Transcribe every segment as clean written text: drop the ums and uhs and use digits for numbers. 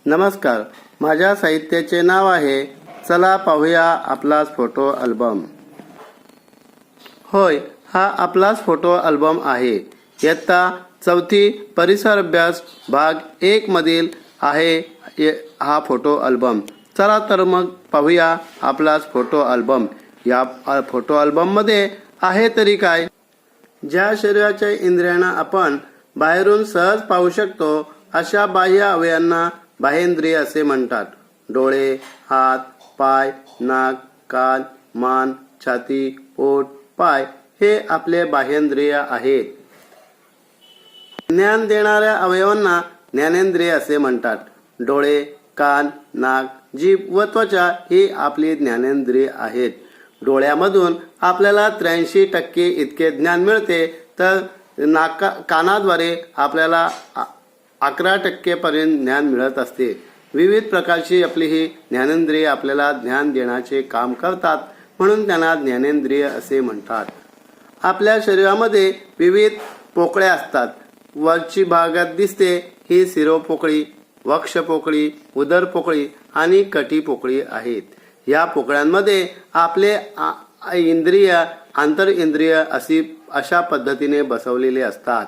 नमस्कार, माझ्या साहित्याचे नाव आहे चला पाहूया आपलाच फोटो अल्बम. होय, हा आपलाच फोटो अल्बम आहे. इयत्ता 4थी परिसर अभ्यास भाग 1 मधील आहे हा फोटो अल्बम. चला तर मग पाहूया आपलाच फोटो अल्बम. या फोटो अल्बम मध्ये आहे तरी काय? ज्या शरीराच्या इंद्रियांना आपण बाहेरून सहज पाहू शकतो अशा बाह्य अवयवांना बाह्येंद्रिय असे म्हणतात. डोळे, हात, पाय, नाक, कान, मान, छाती, पोट, पाय हे आपले बाह्येंद्रिय आहेत. ज्ञान देणाऱ्या अवयवांना ज्ञानेंद्रिय असे म्हणतात. डोळे, कान, नाक, जीभ व त्वचा ही आपली ज्ञानेंद्रिय आहेत. डोळ्यामधून आपल्याला 83% इतके ज्ञान मिळते, तर कानाद्वारे आपल्याला 11% पर्यंत ज्ञान मिळत असते. विविध प्रकारची आपली ही ज्ञानेंद्रिय आपल्याला ज्ञान देण्याचे काम करतात, म्हणून त्यांना ज्ञानेंद्रिय असे म्हणतात. आपल्या शरीरामध्ये विविध पोकळ्या असतात. वरची भागात दिसते ही शिरोपोकळी, वक्षपोकळी, उदरपोकळी आणि कटीपोकळी आहेत. या पोकळ्यांमध्ये आपले इंद्रिय, आंतरइंद्रिय अशा पद्धतीने बसवलेले असतात.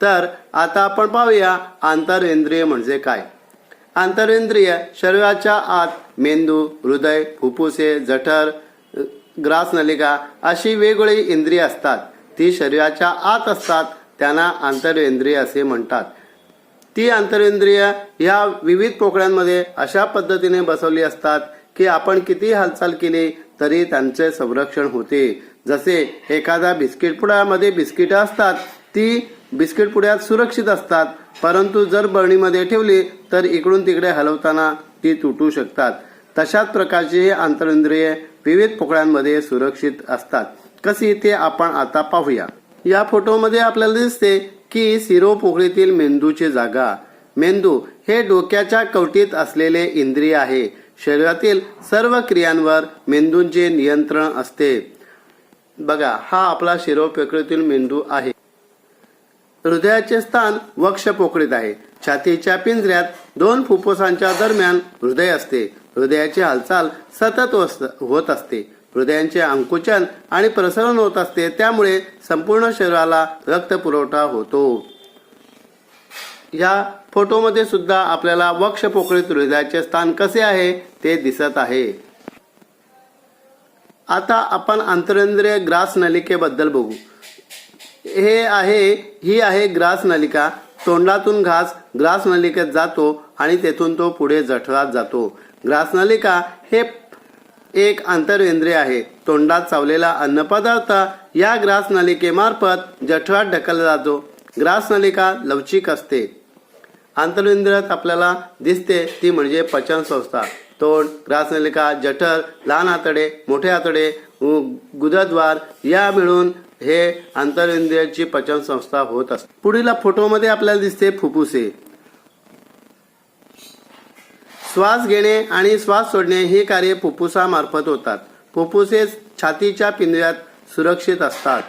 तर आता आपण पाहूया आंतरइंद्रिय म्हणजे काय. आंतरइंद्रिय शरीराच्या आत मेंदू, हृदय, फुफ्फुसे, जठर, ग्रासनलिका अशी वेगवेगळी इंद्रिय असतात. ती शरीराच्या आत असतात, त्यांना आंतरइंद्रिय असे म्हणतात. ती आंतरइंद्रिय ह्या विविध पोकळ्यांमध्ये अशा पद्धतीने बसवली असतात की आपण किती हालचाल केली तरी त्यांचे संरक्षण होते. जसे एखादा बिस्किट पुड्यामध्ये बिस्किट असतात, ती बिस्किट पुड्यात सुरक्षित असतात, परंतु जर बरणीमध्ये ठेवली तर इकडून तिकडे हलवताना ती तुटू शकतात. तशाच प्रकारची हे आंतरइंद्रिय विविध पोकळ्यांमध्ये सुरक्षित असतात. कशी ते आपण आता पाहूया. या फोटोमध्ये आपल्याला दिसते की शिरोपोकळीतील मेंदूची जागा. मेंदू हे डोक्याच्या कवटीत असलेले इंद्रिय आहे. शरीरातील सर्व क्रियांवर मेंदूचे नियंत्रण असते. बघा, हा आपला शिरोपोकळीतील मेंदू आहे. हृदयाचे स्थान वक्षपोकळीत आहे. छातीच्या पिंजऱ्यात 2 फुफ्फुसांच्या दरम्यान हृदय असते. हृदयाची हालचाल सतत होत असते. हृदयाचे आकुंचन आणि प्रसरण होत असते, त्यामुळे संपूर्ण शरीराला रक्तपुरवठा होतो. या फोटोमध्ये सुद्धा आपल्याला वक्षपोकळीत हृदयाचे स्थान कसे आहे ते दिसत आहे. आता आपण आंतरेंद्रिय ग्रासनलिकेबद्दल बघू. ही आहे ग्रासनलिका. तोंडातून घास ग्रासनलिकेत जातो आणि तेथून तो पुढे जठरात जातो. ग्रासनलिका हे एक आंतरेंद्रिय आहे. तोंडात चावलेला अन्नपदार्थ या ग्रासनलिकेमार्फत जठरात ढकलला जातो. ग्रासनलिका लवचिक असते. आंतरेंद्रियात आपल्याला दिसते ती म्हणजे पचन संस्था. तोंड, ग्रासनलिका, जठर, लहान आतडे, मोठे आतडे, गुदद्वार या मिळून हे आंतरेंद्रियाची पचन संस्था होत असते. पुढील फोटोमध्ये आपल्याला दिसते फुफ्फुसे. श्वास घेणे आणि श्वास सोडणे ही कार्ये फुफ्फुसामार्फत होतात. फुफ्फुसे छातीच्या पिंजऱ्यात सुरक्षित असतात.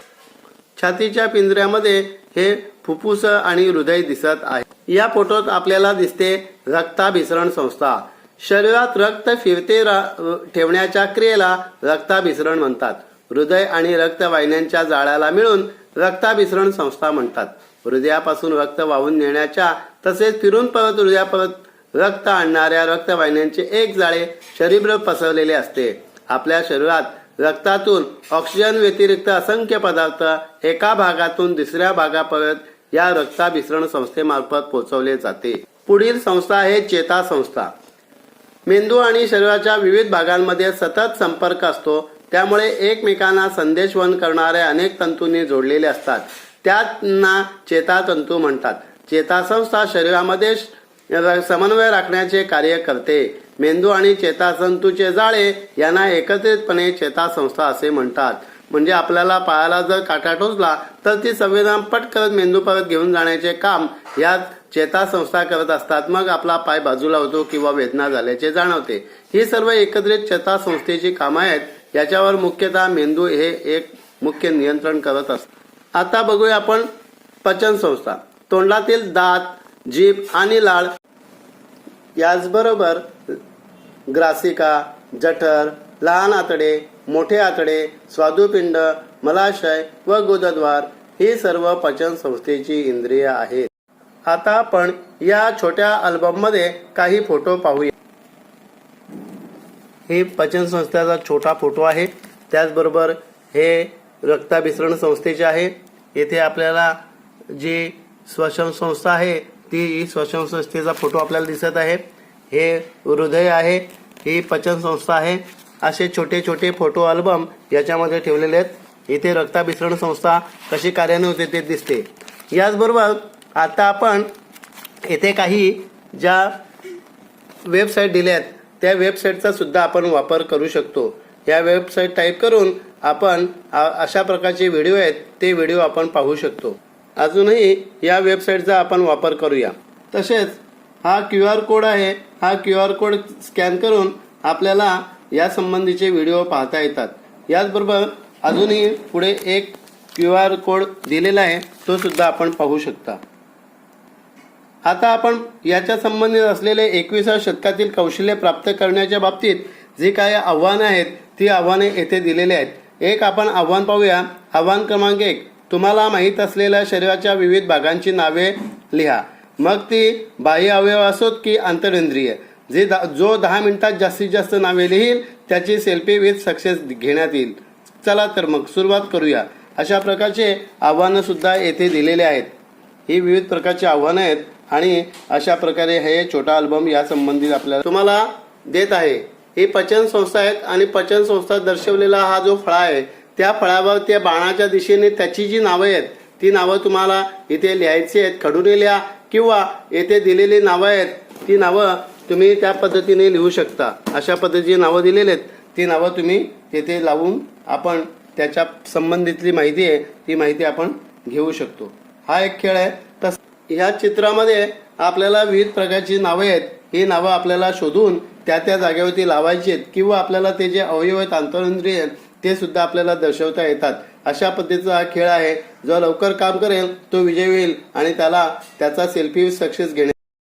छातीच्या पिंजऱ्यामध्ये हे फुफ्फुस आणि हृदय दिसत आहे. या फोटोत आपल्याला दिसते रक्ताभिसरण संस्था. शरीरात रक्त फिरते ठेवण्याच्या क्रियेला रक्ताभिसरण म्हणतात. हृदय आणि रक्तवाहिन्यांच्या जाळ्याला मिळून रक्ताभिसरण संस्था म्हणतात. हृदयापासून रक्त वाहून नेण्याच्या तसेच फिरून परत हृदयापर्यंत रक्त आणणाऱ्या रक्तवाहिन्यांचे एक जाळे शरीरभर पसरलेले असते. आपल्या शरीरात रक्तातून ऑक्सिजन व्यतिरिक्त असंख्य पदार्थ एका भागातून दुसऱ्या भागापर्यंत या रक्ताभिसरण संस्थेमार्फत पोहोचवले जाते. पुढील संस्था आहे चेता संस्था. मेंदू आणि शरीराच्या विविध भागांमध्ये सतत संपर्क असतो, त्यामुळे एकमेकांना संदेशवहन करणारे अनेक तंतूंनी जोडलेले असतात. त्यांना चेतातंतू म्हणतात. चेतासंस्था शरीरामध्ये समन्वय राखण्याचे कार्य करते. मेंदू आणि चेतातंतूचे जाळे यांना एकत्रितपणे चेतासंस्था असे म्हणतात. म्हणजे आपल्याला पायाला जर काटा टोचला तर ती संवेदना पटकन मेंदूपर्यंत घेऊन जाण्याचे काम या चेतासंस्था करत असतात. मग आपला पाय बाजूला होतो किंवा वेदना झाल्याचे जाणवते. ही सर्व एकत्रित चेतासंस्थेची कामं आहेत. याच्यावर मुख्यतः मेंदू हे एक मुख्य नियंत्रण करत असतो. आता बघूया आपण पचन संस्था. तोंडातील दात, जीभ आणि लाळ याचबरोबर ग्रासिका, जठर, लहान आतडे, मोठे आतडे, स्वादुपिंड, मलाशय व गुदद्वार ही सर्व पचन संस्थेची इंद्रिय आहेत. आता आपण या छोट्या अल्बममध्ये काही फोटो पाहूया. हे पचन संस्थेचा छोटा फोटो आहे. त्याचबरोबर हे रक्ताभिसरण संस्थेचे आहे. येथे आपल्याला जी श्वसन संस्था आहे ती श्वसन संस्थेचा फोटो आपल्याला दिसत आहे. हे हृदय आहे, ही पचन संस्था आहे. असे छोटे छोटे फोटो अल्बम याच्यामध्ये ठेवलेले आहेत. इथे रक्ताभिसरण संस्था कशी कार्यान्वित होते ते दिसते. याचबरोबर आता आपण येथे काही ज्या वेबसाईट दिल्या आहेत त्या वेबसाईटचा सुद्धा आपण वापर करू शकतो. या वेबसाईट टाईप करून आपण अशा प्रकारचे व्हिडिओ आहेत ते व्हिडिओ आपण पाहू शकतो. अजूनही या वेबसाईटचा आपण वापर करूया. तसेच हा QR कोड आहे. हा QR कोड स्कॅन करून आपल्याला या संबंधीचे व्हिडिओ पाहता येतात. याचबरोबर अजूनही पुढे एक QR कोड दिलेला आहे, तो सुद्धा आपण पाहू शकता. आता आपण याच्या संबंधित असलेले 21व्या शतकातील कौशल्य प्राप्त करण्याच्या बाबतीत जी काही आव्हाने आहेत ती आव्हाने येथे दिलेली आहेत. एक आपण आव्हान पाहूया. आव्हान क्रमांक 1, तुम्हाला माहीत असलेल्या शरीराच्या विविध भागांची नावे लिहा. मग ती बाह्य अवयव असोत की आंतरेंद्रिय. जो 10 मिनिटात जास्तीत जास्त नावे लिहील त्याची सेल्फी विथ सक्सेस घेण्यात येईल. चला तर मग सुरुवात करूया. अशा प्रकारचे आव्हानं सुद्धा येथे दिलेले आहेत. ही विविध प्रकारची आव्हानं आहेत आणि अशा प्रकारे हे छोटा अल्बम या संबंधित आपल्याला तुम्हाला देत आहे. ही पचन संस्था आहेत आणि पचन संस्था दर्शवलेला हा जो फळा आहे त्या फळावर त्या बाणाच्या दिशेने त्याची जी नावं आहेत ती नावं तुम्हाला इथे लिहायची आहेत. खडूने लिहा किंवा येथे दिलेली नावं आहेत ती नावं तुम्ही त्या पद्धतीने लिहू शकता. अशा पद्धतीची नावं दिलेली आहेत ती नावं तुम्ही तेथे लावून आपण त्याच्या संबंधितली माहिती आहे ती माहिती आपण घेऊ शकतो. हा एक खेळ आहे. तस ह्या चित्रामध्ये आपल्याला विविध प्रकारची नावे आहेत. ही नावं आपल्याला शोधून त्या त्या जागेवरती लावायची आहेत किंवा आपल्याला ते जे अवयव आहेत आंतरेंद्रिय ते सुद्धा आपल्याला दर्शवता येतात. अशा पद्धतीचा हा खेळ आहे. जो लवकर काम करेल तो विजयी होईल आणि त्याला त्याचा सेल्फी सक्सेस घेणे